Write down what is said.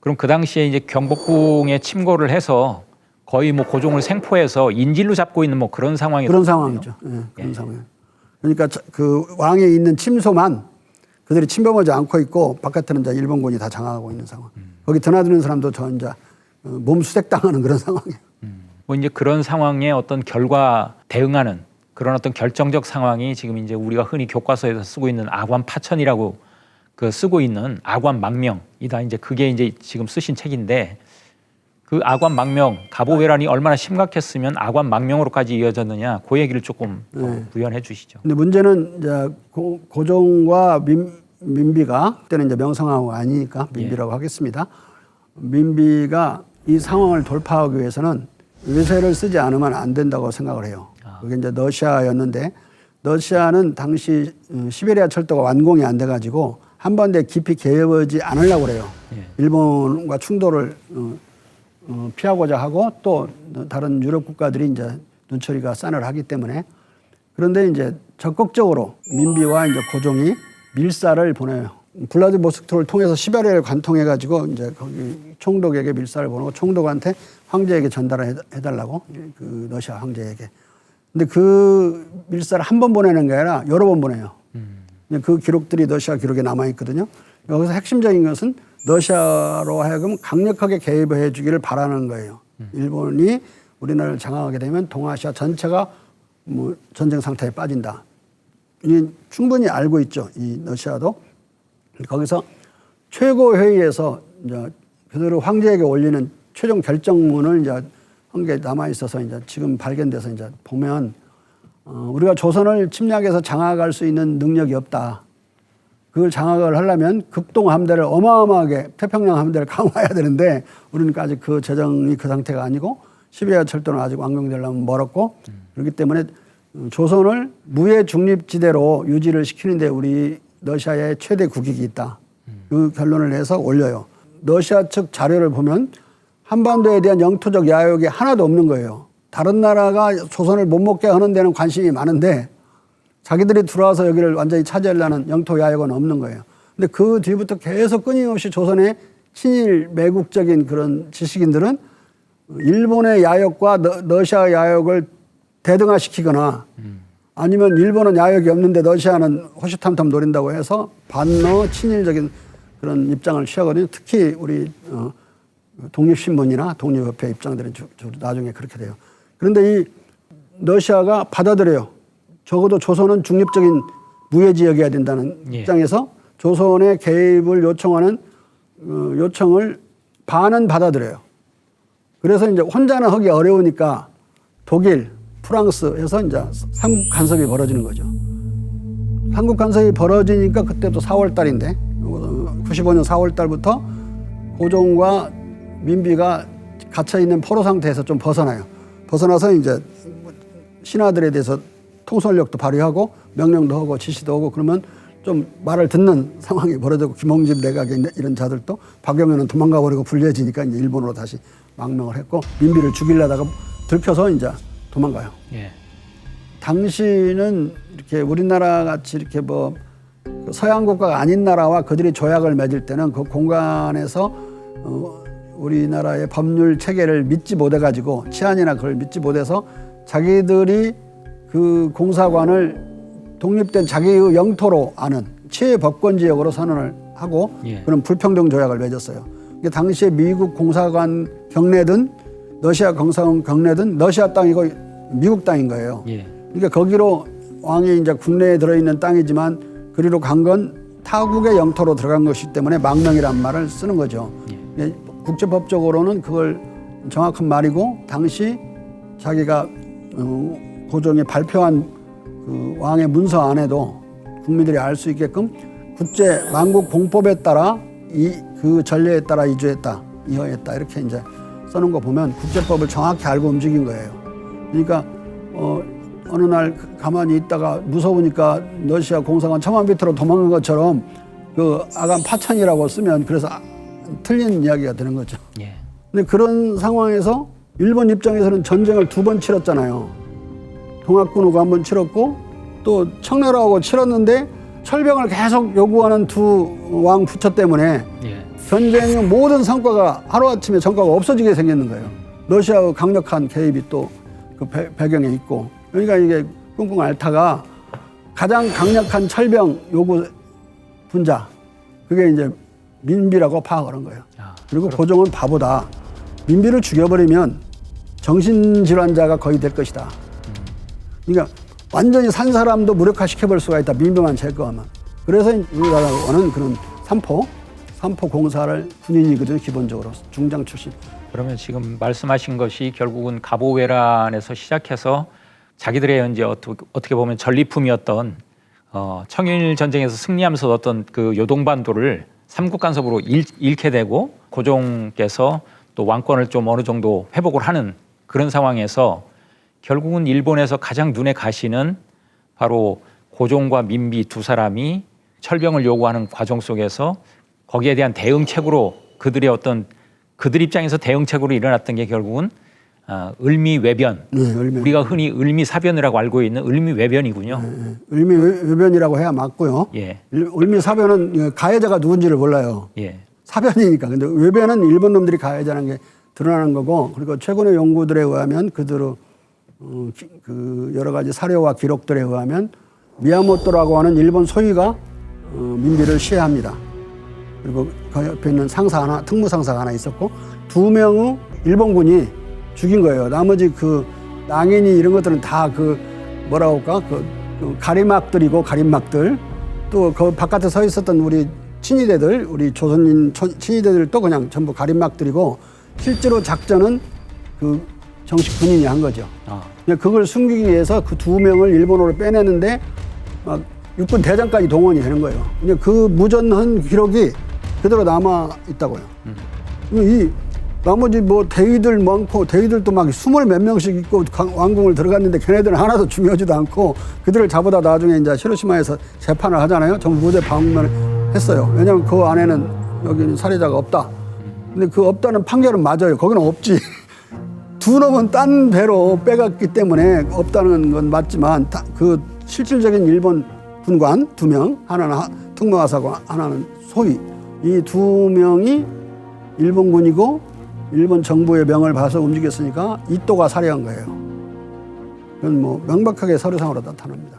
그럼 그 당시에 이제 경복궁에 침공을 해서 거의 뭐 고종을 생포해서 인질로 잡고 있는 뭐 그런 상황이 그런 상황이죠. 예, 그런 상황. 그러니까 그 왕에 있는 침소만 그들이 침범하지 않고 있고 바깥에는 이제 일본군이 다 장악하고 있는 상황. 거기 드나드는 사람도 저 이제 몸수색 당하는 그런 상황이에요. 뭐 이제 그런 상황에 어떤 결과 대응하는 그런 어떤 결정적 상황이 지금 이제 우리가 흔히 교과서에서 쓰고 있는 아관 파천이라고 그 쓰고 있는 아관 망명이다. 이제 그게 이제 지금 쓰신 책인데 그 아관 망명 가보회란이 얼마나 심각했으면 아관 망명으로까지 이어졌느냐 그 얘기를 조금 부연해 주시죠. 근데 문제는 이제 고종과 민비가 그때는 이제 명성황후 아니니까 민비라고 하겠습니다. 민비가 이 상황을 돌파하기 위해서는 외세를 쓰지 않으면 안 된다고 생각을 해요. 그게 이제 러시아였는데 러시아는 당시 시베리아 철도가 완공이 안 돼가지고 한반도에 깊이 개입하지 않으려고 그래요. 일본과 충돌을 피하고자 하고 또 다른 유럽 국가들이 이제 눈초리가 싸늘하기 때문에 그런데 이제 적극적으로 민비와 이제 고종이 밀사를 보내요. 블라디보스토크를 통해서 시베리아를 관통해가지고 이제 거기 총독에게 밀사를 보내고 총독한테 황제에게 전달을 해달라고 그 러시아 황제에게. 근데 그 밀사를 한 번 보내는 게 아니라 여러 번 보내요. 그 기록들이 러시아 기록에 남아 있거든요. 여기서 핵심적인 것은 러시아로 하여금 강력하게 개입해 주기를 바라는 거예요. 일본이 우리나라를 장악하게 되면 동아시아 전체가 뭐 전쟁 상태에 빠진다. 충분히 알고 있죠. 이 러시아도. 거기서 최고회의에서 이제 그대로 황제에게 올리는 최종 결정문을 이제 한 개 남아 있어서 이제 지금 발견돼서 이제 보면 우리가 조선을 침략해서 장악할 수 있는 능력이 없다. 그걸 장악을 하려면 극동 함대를 어마어마하게 태평양 함대를 강화해야 되는데 우리는 아직 그 재정이 그 상태가 아니고 시베리아 철도는 아직 완공되려면 멀었고 그렇기 때문에 조선을 무해 중립지대로 유지를 시키는데 우리 러시아의 최대 국익이 있다. 그 결론을 내서 올려요. 러시아 측 자료를 보면 한반도에 대한 영토적 야욕이 하나도 없는 거예요. 다른 나라가 조선을 못 먹게 하는 데는 관심이 많은데 자기들이 들어와서 여기를 완전히 차지하려는 영토 야욕은 없는 거예요. 근데 그 뒤부터 계속 끊임없이 조선의 친일 매국적인 그런 지식인들은 일본의 야욕과 러시아 야욕을 대등화시키거나 아니면 일본은 야욕이 없는데 러시아는 호시탐탐 노린다고 해서 반러 친일적인 그런 입장을 취하거든요. 특히 우리 독립신문이나 독립협회 입장들은 나중에 그렇게 돼요. 그런데 이 러시아가 받아들여요. 적어도 조선은 중립적인 무해지역이어야 된다는 입장에서 조선의 개입을 요청하는 요청을 반은 받아들여요. 그래서 이제 혼자는 하기 어려우니까 독일, 프랑스에서 이제 삼국 간섭이 벌어지는 거죠. 삼국 간섭이 벌어지니까 그때도 4월 달인데 95년 4월 달부터 고종과 민비가 갇혀 있는 포로 상태에서 좀 벗어나요. 벗어나서 이제 신하들에 대해서 통솔력도 발휘하고 명령도 하고 지시도 하고 그러면 좀 말을 듣는 상황이 벌어지고 김홍집 내각에 이런 자들도 박영현은 도망가 버리고 불리해지니까 이제 일본으로 다시 망명을 했고 민비를 죽이려다가 들켜서 이제 도망가요. 예. 당시는 이렇게 우리나라 같이 이렇게 뭐 서양 국가가 아닌 나라와 그들이 조약을 맺을 때는 그 공간에서 우리나라의 법률 체계를 믿지 못해가지고 치안이나 그걸 믿지 못해서 자기들이 그 공사관을 독립된 자기의 영토로 아는 최법권 지역으로 선언을 하고 그런 불평등 조약을 맺었어요. 이게 당시에 미국 공사관 경내든 러시아 공사관 경내든 러시아 땅이고 미국 땅인 거예요. 그러니까 거기로 왕이 이제 국내에 들어있는 땅이지만 그리로 간 건 타국의 영토로 들어간 것이기 때문에 망명이란 말을 쓰는 거죠. 국제법적으로는 그걸 정확한 말이고 당시 자기가 고종이 발표한 그 왕의 문서 안에도 국민들이 알 수 있게끔 국제 만국 공법에 따라 그 전례에 따라 이허했다 이렇게 이제 써놓은 거 보면 국제법을 정확히 알고 움직인 거예요. 그러니까 어느 날 가만히 있다가 무서우니까 러시아 공사관 1000m 도망간 것처럼 그 아간 파천이라고 쓰면 그래서 틀린 이야기가 되는 거죠. 근데 그런 상황에서 일본 입장에서는 전쟁을 2번 치렀잖아요. 동학군하고 1번 치렀고 또 청나라하고 치렀는데 철병을 계속 요구하는 두 왕 부처 때문에 전쟁의 모든 성과가 하루아침에 성과가 없어지게 생겼는 거예요. 러시아의 강력한 개입이 또 그 배경에 있고, 그러니까 이게 꿍꿍 앓다가 가장 강력한 철병 요구 분자, 그게 이제 민비라고 파악을 한 거예요. 그리고 고종은 바보다. 민비를 죽여버리면 정신질환자가 거의 될 것이다. 그러니까 완전히 산 사람도 무력화시켜버릴 수가 있다. 민비만 제거하면. 그래서 우리나라는 그런 삼포 공사를 군인이거든요. 기본적으로 중장 출신. 그러면 지금 말씀하신 것이 결국은 갑오왜란에서 시작해서 자기들의 이제 어떻게 보면 전리품이었던 청일 전쟁에서 승리하면서 얻었던 그 요동반도를 삼국 간섭으로 잃게 되고 고종께서 또 왕권을 좀 어느 정도 회복을 하는 그런 상황에서 결국은 일본에서 가장 눈에 가시는 바로 고종과 민비 두 사람이 철병을 요구하는 과정 속에서 거기에 대한 대응책으로 그들 입장에서 대응책으로 일어났던 게 결국은 을미외변, 우리가 흔히 을미사변이라고 알고 있는 을미외변이군요. 을미외변이라고 해야 맞고요. 예. 을미사변은 가해자가 누군지를 몰라요. 예. 사변이니까. 근데 외변은 일본 놈들이 가해자라는 게 드러나는 거고, 그리고 최근의 연구들에 의하면 그대로 그 여러 가지 사료와 기록들에 의하면 미야모토라고 하는 일본 소위가 민비를 시해합니다. 그리고 그 옆에 있는 상사 하나, 특무상사가 하나 있었고 2명의 일본군이 죽인 거예요. 나머지 그 낭인이 이런 것들은 다 그 뭐라고 할까? 그 가림막들이고 가림막들, 또 그 바깥에 서 있었던 우리 친위대들, 우리 조선인 친위대들도 그냥 전부 가림막들이고, 실제로 작전은 그 정식 군인이 한 거죠. 그걸 숨기기 위해서 그 2명을 일본으로 빼내는데 막 육군 대장까지 동원이 되는 거예요. 근데 그 무전한 기록이 그대로 남아 있다고요. 이 나머지 뭐 대위들 많고, 대위들도 막 20 몇 명씩 있고 왕궁을 들어갔는데 걔네들은 하나도 중요하지도 않고, 그들을 잡아다 나중에 이제 히로시마에서 재판을 하잖아요. 전부 무죄 방면을 했어요. 왜냐하면 그 안에는 여기는 살해자가 없다. 근데 그 없다는 판결은 맞아요. 거기는 없지. 2놈은 딴 배로 빼갔기 때문에 없다는 건 맞지만, 그 실질적인 일본 군관 2명, 하나는 특무하사고 하나는 소위, 이 2명이 일본군이고 일본 정부의 명을 봐서 움직였으니까 이또가 살해한 거예요. 그건 뭐 명백하게 서류상으로 나타납니다.